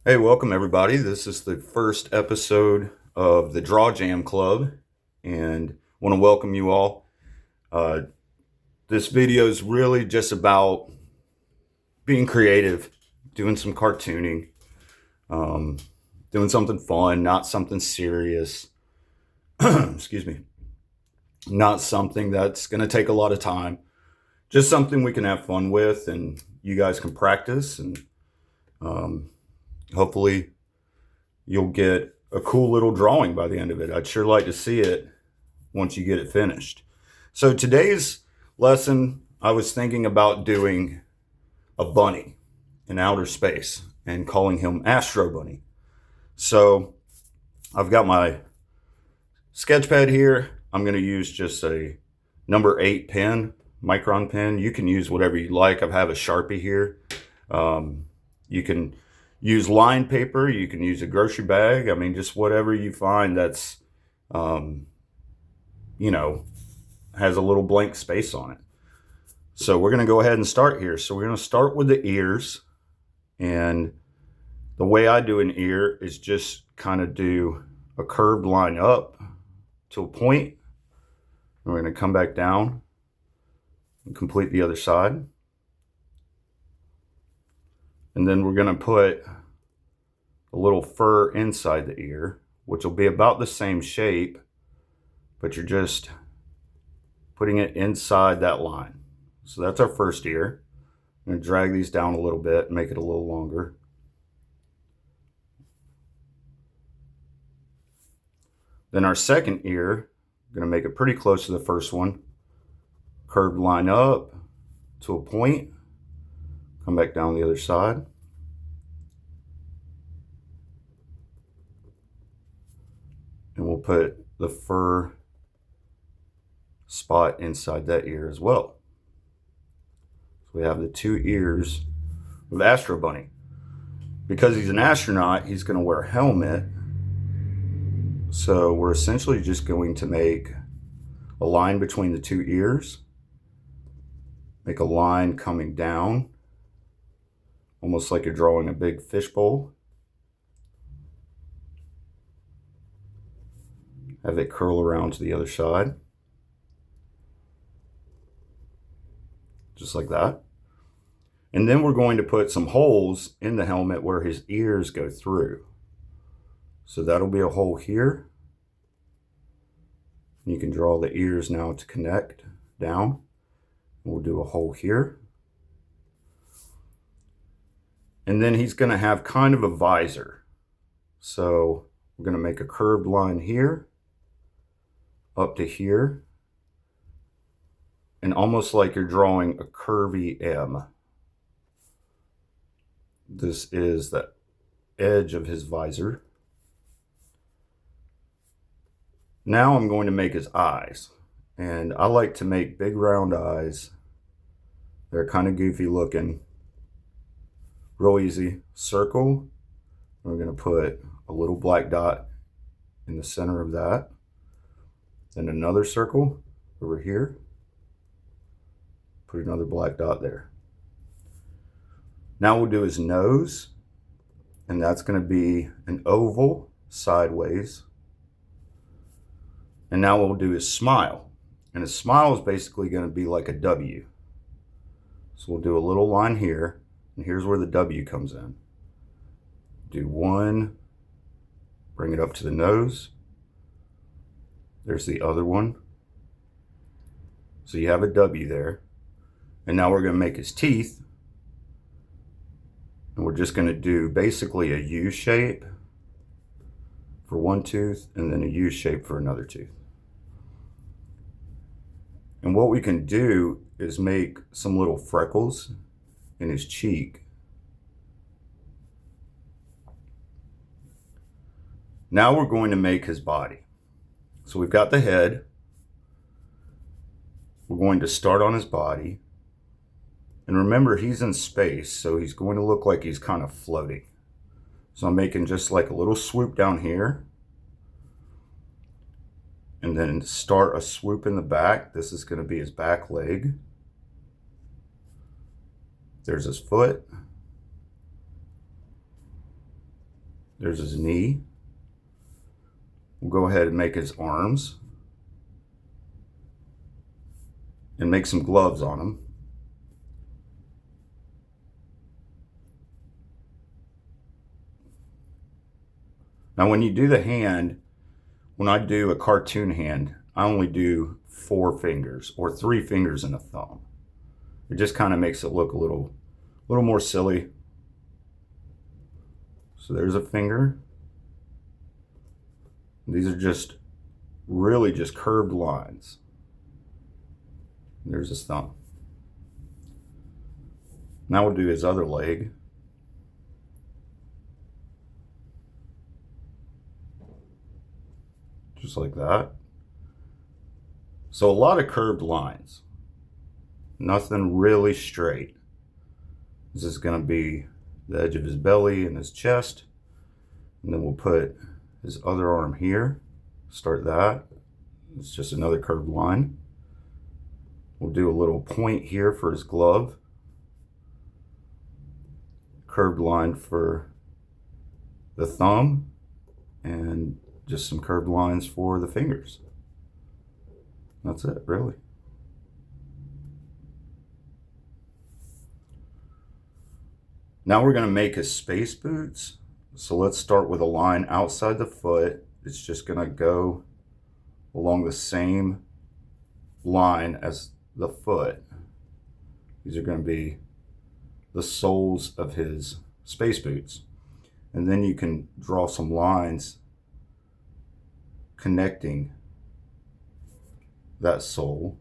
Hey, welcome everybody. This is the first episode of the DrawJam Club, and want to welcome you all. Uh, this video is really just about being creative, doing some cartooning, um, doing something fun, not something serious. Excuse me. Not something that's going to take a lot of time. Just something we can have fun with, and you guys can practice, and um, hopefully you'll get a cool little drawing by the end of it. I'd sure like to see it once you get it finished. So today's lesson, I was thinking about doing a bunny in outer space and calling him Astro-Bunny. So I've got my sketch pad here. I'm going to use just a number 8 pen, micron pen. You can use whatever you like. I have a Sharpie here. You can use lined paper. You can use a grocery bag. I mean, just whatever you find that's, you know, has a little blank space on it. So we're going to go ahead and start here. So we're going to start with the ears. And the way I do an ear is just kind of do a curved line up to a point. We're going to come back down and complete the other side. And then we're going to put a little fur inside the ear, which will be about the same shape, but you're just putting it inside that line. So that's our first ear. I'm going to drag these down a little bit and make it a little longer. Then our second ear, I'm going to make it pretty close to the first one. Curved line up to a point. Come back down the other side. And we'll put the fur spot inside that ear as well. So we have the two ears of Astro-Bunny. Because he's an astronaut, he's going to wear a helmet. So we're essentially just going to make a line between the two ears. Make a line coming down, almost like you're drawing a big fishbowl. Have it curl around to the other side. Just like that. And then we're going to put some holes in the helmet where his ears go through. So that'll be a hole here. You can draw the ears now to connect down. We'll do a hole here. And then he's going to have kind of a visor. So we're going to make a curved line here, up to here, and almost like you're drawing a curvy M. This is the edge of his visor. Now I'm going to make his eyes. And I like to make big round eyes. They're kind of goofy looking. Real easy. Circle. We're going to put a little black dot in the center of that. Then another circle over here. Put another black dot there. Now we'll do his nose. And that's going to be an oval sideways. And now we'll do his smile. And his smile is basically going to be like a W. So we'll do a little line here. And here's where the W comes in. Do one. Bring it up to the nose. There's the other one. So you have a W there. And now we're going to make his teeth. And we're just going to do basically a U shape for one tooth and then a U shape for another tooth. And what we can do is make some little freckles in his cheek. Now we're going to make his body. So we've got the head. We're going to start on his body. And remember, he's in space, so he's going to look like he's kind of floating. So I'm making just like a little swoop down here. And then start a swoop in the back. This is going to be his back leg. There's his foot. There's his knee. We'll go ahead and make his arms and make some gloves on him. Now when you do the hand, when I do a cartoon hand, I only do 4 fingers or 3 fingers and a thumb. It just kind of makes it look a little more silly. So there's a finger. These are just really just curved lines. There's his thumb. Now we'll do his other leg. Just like that. So a lot of curved lines. Nothing really straight. This is going to be the edge of his belly and his chest. And then we'll put his other arm here. Start that. It's just another curved line. We'll do a little point here for his glove. Curved line for the thumb. And just some curved lines for the fingers. That's it, really. Now we're going to make his space boots. So let's start with a line outside the foot. It's just going to go along the same line as the foot. These are going to be the soles of his space boots. And then you can draw some lines connecting that sole.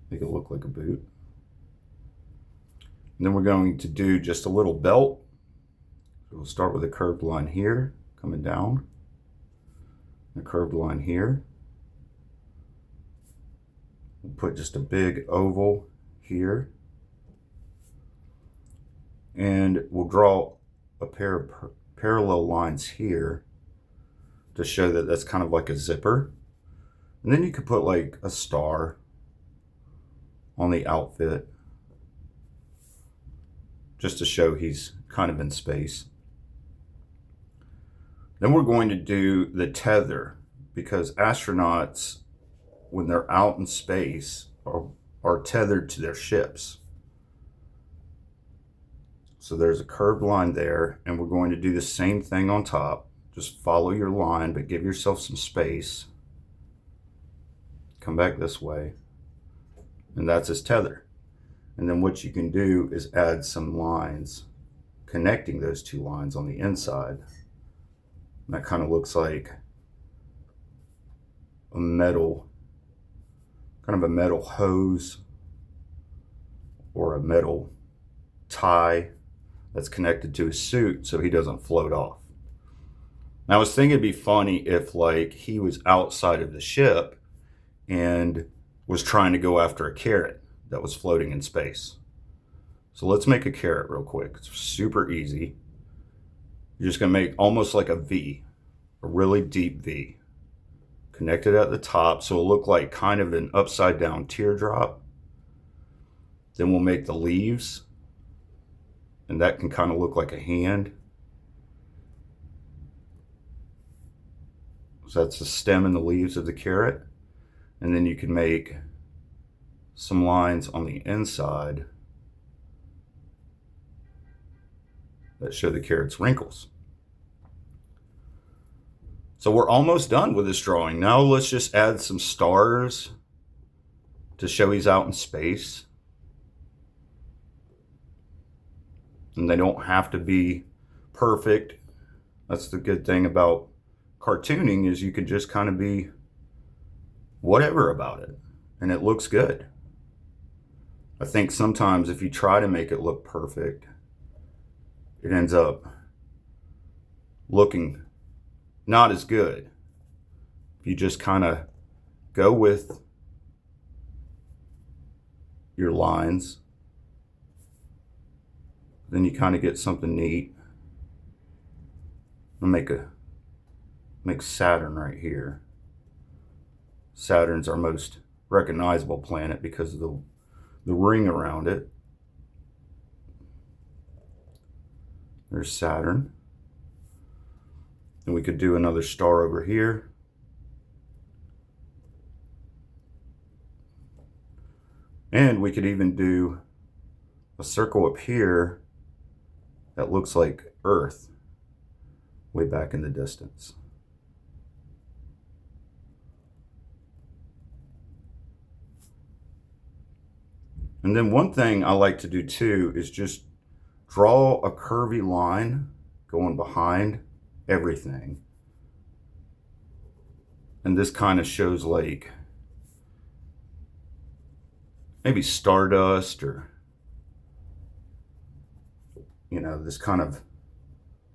Make it look like a boot. And then we're going to do just a little belt. So we'll start with a curved line here, coming down. A curved line here. We'll put just a big oval here. And we'll draw a pair of parallel lines here to show that that's kind of like a zipper. And then you could put like a star on the outfit just to show he's kind of in space. Then we're going to do the tether, because astronauts, when they're out in space, are tethered to their ships. So there's a curved line there, and we're going to do the same thing on top. Just follow your line, but give yourself some space. Come back this way, and that's his tether. And then what you can do is add some lines connecting those 2 lines on the inside. And that kind of looks like a metal, kind of a metal hose or a metal tie that's connected to his suit so he doesn't float off. Now I was thinking it'd be funny if like he was outside of the ship and was trying to go after a carrot that was floating in space. So let's make a carrot real quick. It's super easy. You're just gonna make almost like a V, a really deep V. Connect it at the top so it'll look like kind of an upside down teardrop. Then we'll make the leaves, and that can kind of look like a hand. So that's the stem and the leaves of the carrot. And then you can make some lines on the inside that show the carrot's wrinkles. So we're almost done with this drawing. Now let's just add some stars to show he's out in space. And they don't have to be perfect. That's the good thing about cartooning, is you can just kind of be whatever about it, and it looks good. I think sometimes if you try to make it look perfect, it ends up looking not as good. If you just kind of go with your lines, then you kind of get something neat. I'll make Saturn right here. Saturn's our most recognizable planet because of the ring around it. There's Saturn. And we could do another star over here. And we could even do a circle up here that looks like Earth way back in the distance. And then one thing I like to do too is just draw a curvy line going behind everything. And this kind of shows like maybe stardust, or, you know, this kind of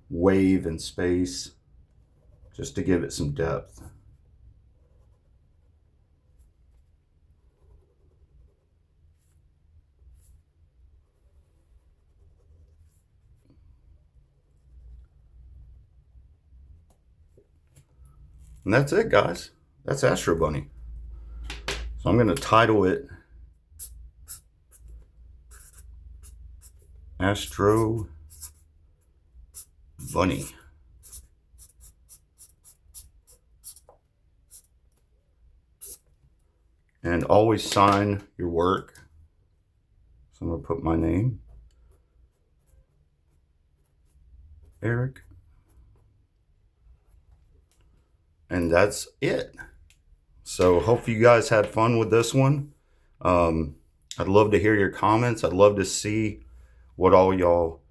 wave in space, just to give it some depth. And that's it, guys. That's Astro-Bunny. So I'm going to title it Astro-Bunny. And always sign your work. So I'm going to put my name, Eric. And that's it. So hope you guys had fun with this one. I'd love to hear your comments. I'd love to see what all y'all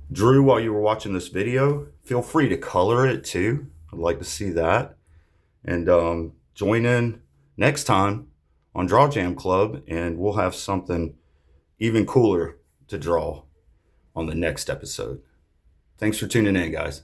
drew while you were watching this video. Feel free to color it too. I'd like to see that. And join in next time on DrawJam Club, and we'll have something even cooler to draw on the next episode. Thanks for tuning in, guys.